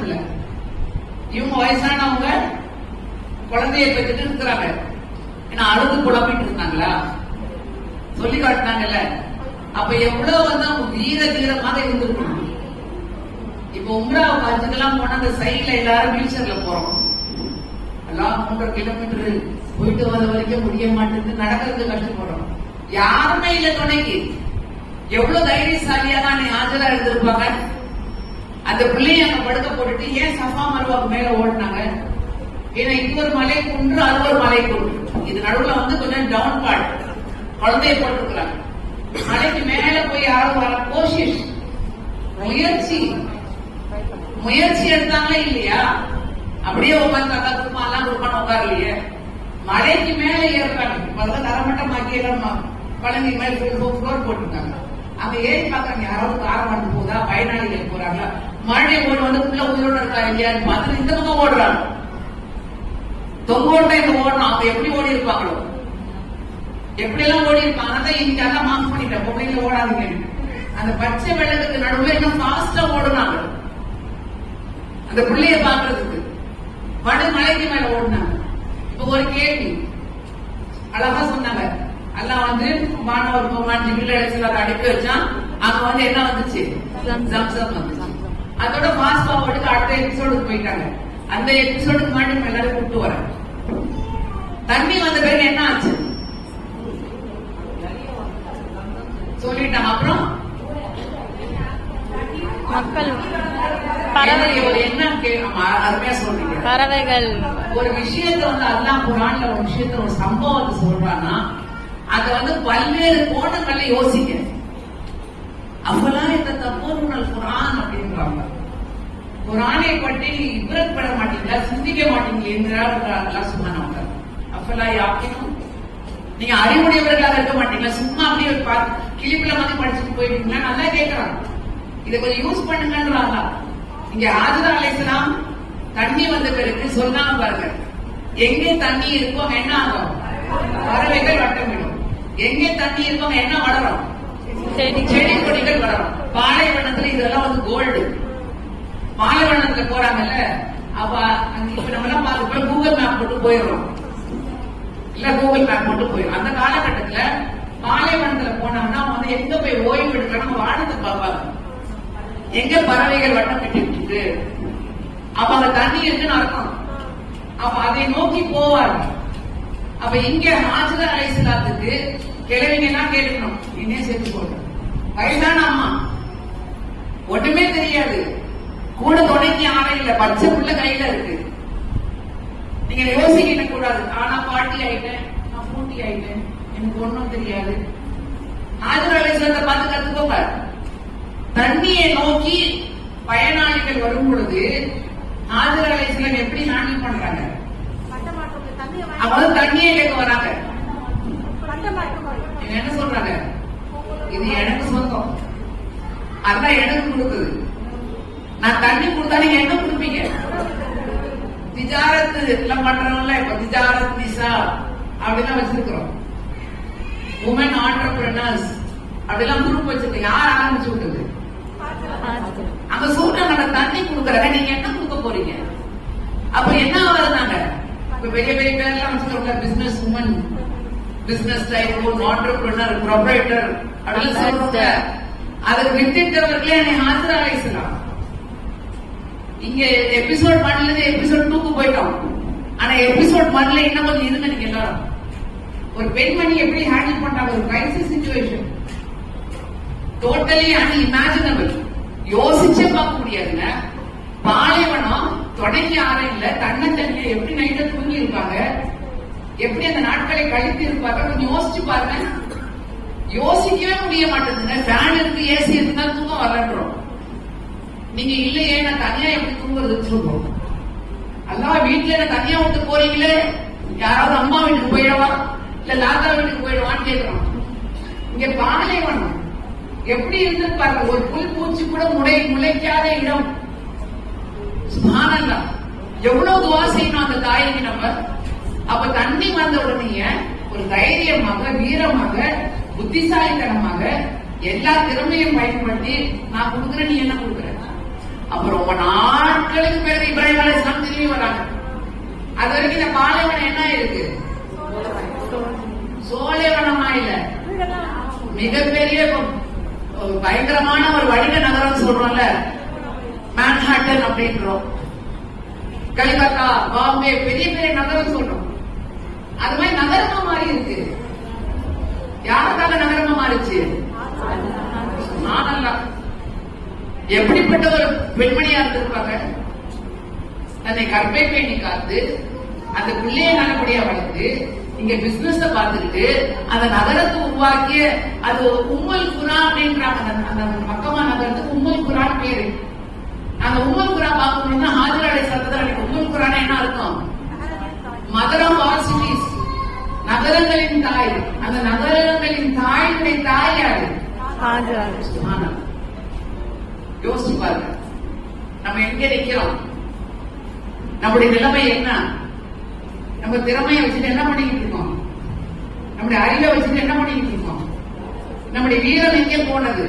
பிள்ளை. இவங்க வயசானவங்க குழந்தைய பெற்றுட்டு இருக்கிறாங்க. ஏன்னா அழுது குழப்பிட்டு இருந்தாங்களா, சொல்லி காட்டினாங்கல்ல. அப்ப எவ்வளவு வந்து அவங்க வீர தீரமாக இருந்திருக்கணும். இப்ப உம்ராவை ஹஜ்ஜுக்கெல்லாம் போனா அந்த சைட்ல எல்லாரும் வீல் சேர்ல போறோம். எல்லாம் 3 கிலோமீட்டர் போயிட்டு வர வரைக்கும் முடிய மாட்டேங்குது, நடக்கிறது கஷ்டப்படுறோம். யாருமே இல்ல துணைக்கு. எவ்வளவு தைரியசாலியா தான் நீ ஆஜரா இருந்திருப்பாங்க. அந்த பிள்ளைய அங்க படுக்க போட்டுட்டு ஏன் சஃபா மர்வாக்கு மேல ஓடினாங்க? ஏன்னா இது ஒரு மலை குன்று, அது ஒரு மலை குன்று. இது நடுவுல வந்து கொஞ்சம் டவுன் பார்ட். குழந்தைய போட்டுருக்காங்க. மலைக்கு மேல போய் யாரும் வர கோஷிஷ் முயற்சி எடுத்தாங்களே இல்லையா? அப்படியே உட்காந்து தாத்தா குடும்பம் எல்லாம் குடும்பம் உட்காரலையே. மலைக்கு மேல ஏறுறாங்க. தரமட்டமாக்கி எல்லாம் பழனி மேல ஃப்ளோர் போட்டுருக்காங்க. அங்க ஏறி பாக்குறாங்க, யாராவது காரம் வந்து போதா, பயனாளிகள் போறாங்களா, மழை ஓடு வந்து உள்ள உயிரோட இருக்கா இல்லையான்னு பார்த்து இந்த பக்கம் ஓடுறாங்க. தொங்கோட்டை இந்த ஓடணும். அவங்க எப்படி ஓடி இருப்பாங்களோ, எப்படி எல்லாம் ஓடி இருப்பாங்க. அதான் இன்னைக்கு எல்லாம் மாஃப் பண்ணிட்டேன், பொம்பளைங்க ஓடாதீங்க. அந்த பச்சை வெள்ளத்துக்கு நடுவில் இன்னும் ஃபாஸ்டா ஓடுனாங்க அந்த பிள்ளைய பாக்குறதுக்கு. மலைக்கு மேல ஓடுனாங்க. இப்ப ஒரு கேள்வி அழகா சொன்னாங்க. எல்லாம் வந்து மாணவர் ஜிபில அனுப்பி வச்சான். அங்க வந்து என்ன வந்துச்சு? ஜம்சம் வந்துச்சு. அதோட ஃபாஸ்ட் ஃபார்வர்டுக்கு அடுத்த எபிசோடுக்கு போயிட்டாங்க. அந்த எபிசோடுக்கு மாட்டி எல்லாரும் கூப்பிட்டு வரேன். தண்ணி வந்த பிறகு என்ன ஆச்சு சொல்லிட்டாங்க. அப்புறம் மக்கள் என்ன அருமையா சொல்றீங்க. பறவைகள் ஒரு விஷயத்த வந்து அல்லாஹ் குர்ஆன்ல ஒரு விஷயத்த ஒரு சம்பவத்தை சொல்றான்னா அத வந்து பல்வேறு கோணங்கள்ல யோசிக்க. அப்பெல்லாம் இந்த தப்போருனல் குர்ஆன் அப்படின்றாங்க. குர்ஆனை பற்றி இப்ரத் பட மாட்டீங்களா, சிந்திக்க மாட்டீங்களா என்றார் அல்லாஹ் சுப்ஹானஹு வ தஆலா. அப்பெல்லாம் யாக்கினும் நீங்க அறிவுடையவர்களாக இருக்க மாட்டீங்களா, சும்மா அப்படியே கிளிப்பில மாதிரி படிச்சுட்டு போயிட்டீங்களா? நல்லா கேட்கறாங்க. இதை கொஞ்சம் யூஸ் பண்ணுங்கன்றாங்க. இங்க ஹாஜரா அலைஹிஸ்ஸலாம் தண்ணி வந்த பிறகு சொன்னாங்க பாருங்க, எங்கே தண்ணி இருக்கோ என்ன ஆகும்? பறவைகள் வட்டமிடும். எங்கே தண்ணி இருக்கோ என்ன வளரும்? செடி கொடிகள் வளரும். பாலைவனத்துல இதெல்லாம் வந்து கோல்டு. பாலைவனத்துல போறாங்கல்ல, அப்ப இப்ப நம்ம எல்லாம் பார்த்து கூகுள் மேப் போட்டு போயிடுறோம் இல்ல, கூகுள் மேப் போட்டு போயிடும். அந்த காலகட்டத்துல பாலைவனத்துல போனோம்னா வந்து எங்க போய் ஓய்வு எடுக்கணும், வானத்தை பார்ப்பாங்க. எங்க பறவைகள் வட்டம் கட்டிட்டு அப்ப அந்த தண்ணி இருக்குன்னு அர்த்தம். அப்ப அதை நோக்கி போவாங்க. அப்ப இங்க ஹாஜரா அலைஹிஸ்ஸலாத்துக்கு கிழவிங்க எல்லாம் கேட்கணும், என்னைய சேர்த்து போட்டு. வயசான அம்மா, ஒண்ணுமே தெரியாது, கூட துணைக்கு யாரும் இல்ல, பச்சை புள்ள கையில இருக்கு. நீங்க யோசிக்க கூடாது, ஆனா பாட்டி ஆயிட்டேன், நான் பூட்டி ஆயிட்டேன், எனக்கு ஒண்ணும் தெரியாது. ஹாஜரா அலைஹிஸ்ஸலாத்தை பார்த்து கத்துக்கோங்க. தண்ணியை நோக்கி பயனாளிகள் வரும் பொழுது ஹாஜரா அலைஹிஸ்ஸலாம் எப்படி ஹேண்டில் பண்றாங்க? அவங்க தண்ணியை கேட்க வராங்க. என்ன சொல்றாங்க? இது எனக்கு சொந்தம், அதான் எனக்கு கொடுக்குது. நான் தண்ணி கொடுத்தா நீங்க என்ன கொடுப்பீங்க? திஜாரத்து எல்லாம் பண்றவங்கள இப்ப திஜாரத் நிசா அப்படிலாம் வச்சிருக்கிறோம். உமன் ஆண்டர்பிரனர்ஸ் அப்படிலாம் குரூப் வச்சிருக்கோம். யார் ஆரம்பிச்சு விட்டது? அங்க சொல்றாங்க தண்ணி கொடுக்கறாங்க, நீங்க என்ன கொடுக்க போறீங்க? அப்ப என்ன வருதாங்க? இப்ப பெரிய பெரிய பேர்லாம் வச்சுக்கோங்க, business woman, business tycoon, entrepreneur, proprietor அப்படிலாம் சொல்றாங்க. அதுக்கு வித்திட்டவர்களே என்னை ஹாஜரா அலைஹிஸ்ஸலாம். இங்க எபிசோட் 1ல இருந்து எபிசோட் 2க்கு போயிட்டோம். ஆனா எபிசோட் 1ல இன்னும் கொஞ்சம் இருங்க. நீங்க எல்லாரும் ஒரு பெண்மணி எப்படி ஹேண்டில் பண்றாங்க ஒரு கிரைசிஸ் சிச்சுவேஷன், டோட்டலி அன்இமேஜினபிள். யோசிச்சே பார்க்க முடியாதுங்க. பாலைவனம் தொடங்கி யாரும் இல்ல, தன்னைத்தனியா எப்படி நைட்ட தூங்கி இருப்பாங்க, எப்படி அந்த நாட்களை கழித்து இருப்பாங்க. கொஞ்சம் யோசிச்சு பாருங்க. யோசிக்கவே முடிய மாட்டேங்குங்க. ஃபேன் இருக்கு, ஏசி இருக்குன்னா தூக்கம் வரன்றோம். நீங்க இல்லையே நான் தனியா எப்படி தூங்குறதுன்னு சொல்றோம். அல்லாஹ் வீட்டுல என்ன தனியா விட்டு போறீங்களே, யாராவது அம்மா வீட்டுக்கு போயிடவா இல்ல லாதா வீட்டுக்கு போயிடுவான்னு கேட்கிறோம். இங்க பாலைவனம் எப்படி இருந்திருப்பாங்க. ஒரு புல் பூச்சி கூட முளைக்காத இடம். சுப்ஹானல்லாஹ், எவ்வளவு துவா செய்யணும் அந்த தாய்க்கு நம்ம. அப்ப தண்ணி வந்த உடனே ஒரு தைரியமாக, வீரமாக, புத்திசாலித்தனமாக எல்லா திறமையும் பயன்படுத்தி நான் கொடுக்குறேன், நீ என்ன கொடுக்குற. அப்புறம் ரொம்ப நாட்களுக்கு அது வரைக்கும் இந்த பாலைவனம் என்ன இருக்கு? சோலைவனமா இல்ல, மிகப்பெரிய பயங்கரமான ஒரு வணிக நகரம் சொல்றோம்ல, மேன்ஹாட்டன் அப்படின்றோம், கல்கத்தா, பாம்பே, பெரிய பெரிய நகரம் சொல்றோம். அது மாதிரி நகரமா மாறி இருக்கு. யாருக்காக நகரமா மாறிச்சு? நானல்ல. எப்படிப்பட்ட ஒரு பெண்மணியா இருந்திருப்பாங்க? தன்னை கற்பை பேணி காத்து அந்த பிள்ளைய நல்லபடியா வளர்த்து இங்க பிசினஸ் பார்த்துக்கிட்டு அந்த நகரத்தை உருவாக்கிய அது உம்முல் குரா அப்படின்றாங்க. அந்த மக்கமா நகரத்துக்கு உம்முல் குரான் பேரு. அந்த உம்முல் குரா பார்க்கணும்னா ஹாஜராடைய சத்தத்தில் உம்முல் குரான் என்ன இருக்கும்? மதர் ஆஃப் ஆல் சிட்டிஸ், நகரங்களின் தாய். அந்த நகரங்களின் தாயுடைய தாய் யாரு? யோசிச்சு பாருங்க, நம்ம எங்க நிக்கிறோம்? நம்முடைய நிலைமை என்ன? நம்ம திறமையை வச்சுட்டு என்ன பண்ணிக்கிட்டு இருக்கோம்? நம்முடைய அறிவை வச்சுட்டு என்ன பண்ணிக்கிட்டு இருக்கோம்? நம்முடைய வீரம் எங்கே போனது?